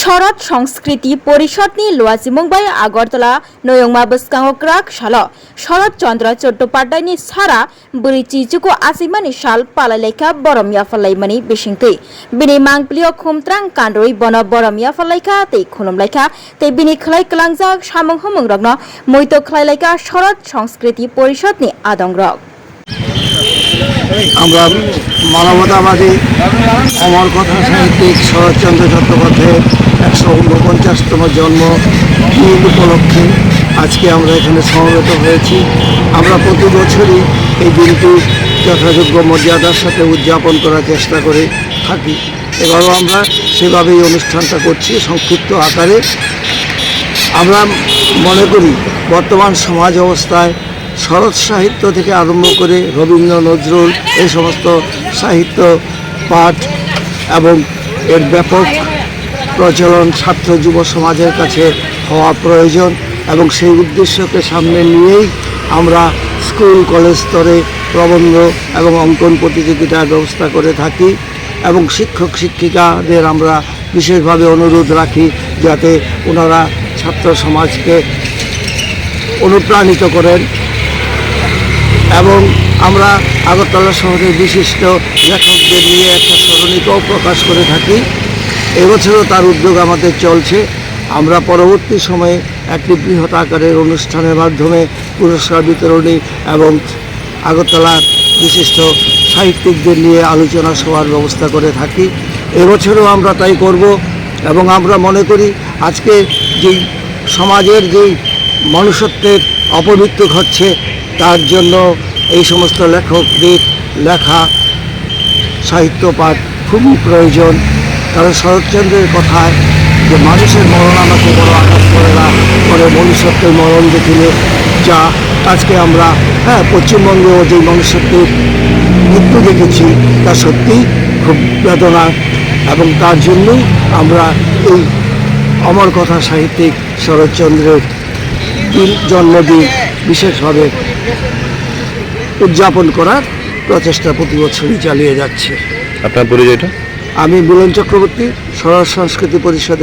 शरद संस्कृति परिषदनि लुवाजिमुंबाई आगरतला नयंमा बस्कांग क्राक साल शरद चंद्र चट्टोपाध्यायनि सारा बुरि चिजुको आसिमानि साल पालायलेखा बरमिया फलायमानि बिसिंतै बिनि मांगप्लियो खुमत्रां कान्डोय बन बरमिया फलायखा तै खुलुमलायखा तै बिनि खलाय कलांजाक सामुं हुमुं रगनो मैतो खलायलायखा शरद संस्कृति परिषदनि आदंग्रक আমরা মানবতাবাদী অমর কথা সাহিত্যিক শরৎচন্দ্র চট্টোপাধ্যায়ের ১৪৯তম জন্মদিন উপলক্ষে আজকে আমরা এখানে সমবেত হয়েছি। আমরা প্রতি বছরই এই দিনটি যথাযোগ্য মর্যাদার সাথে উদযাপন করার চেষ্টা করে থাকি। এবারও আমরা সেভাবেই অনুষ্ঠানটা করছি সংক্ষিপ্ত আকারে। আমরা মনে করি বর্তমান সমাজ অবস্থায় শরৎ সাহিত্য থেকে আরম্ভ করে রবীন্দ্র নজরুল এই সমস্ত সাহিত্য পাঠ এবং এর ব্যাপক প্রচলন ছাত্র যুব সমাজের কাছে হওয়া প্রয়োজন এবং সেই উদ্দেশ্যকে সামনে নিয়েই আমরা স্কুল কলেজ স্তরে প্রবন্ধ এবং অঙ্কন প্রতিযোগিতার ব্যবস্থা করে থাকি এবং শিক্ষক শিক্ষিকাদের আমরা বিশেষভাবে অনুরোধ রাখি যাতে ওনারা ছাত্র সমাজকে অনুপ্রাণিত করেন। এবং আমরা আগরতলা শহরের বিশিষ্ট লেখকদের নিয়ে একটা স্মরণিকাও প্রকাশ করে থাকি। এবছরও তার উদ্যোগ আমাদের চলছে। আমরা পরবর্তী সময়ে একটি বৃহৎ আকারের অনুষ্ঠানের মাধ্যমে পুরস্কার বিতরণী এবং আগরতলার বিশিষ্ট সাহিত্যিকদের নিয়ে আলোচনা সভার ব্যবস্থা করে থাকি। এবছরও আমরা তাই করব এবং আমরা মনে করি আজকে যেই সমাজের যেই মনুষ্যত্বের অপমৃত্যু ঘটছে তার জন্য এই সমস্ত লেখকদের লেখা সাহিত্য পাঠ খুবই প্রয়োজন। কারণ শরৎচন্দ্রের কথায় যে মানুষের মরণ আমাকে বড় আঘাত করে না, করে মনুষ্যত্বের মরণ দেখিলে যা আজকে আমরা পশ্চিমবঙ্গেও যে মনুষ্যত্বের মৃত্যু দেখেছি তা সত্যিই খুব বেদনা এবং তার জন্যই আমরা এই অমর কথা সাহিত্যিক শরৎচন্দ্রের জন্মদিন বিশেষভাবে উদযাপন করার প্রচেষ্টা প্রতি বছরই চালিয়ে যাচ্ছে। আপনার পরিচয়টা? আমি বুলন চক্রবর্তী, শরৎ সংস্কৃতি পরিষদের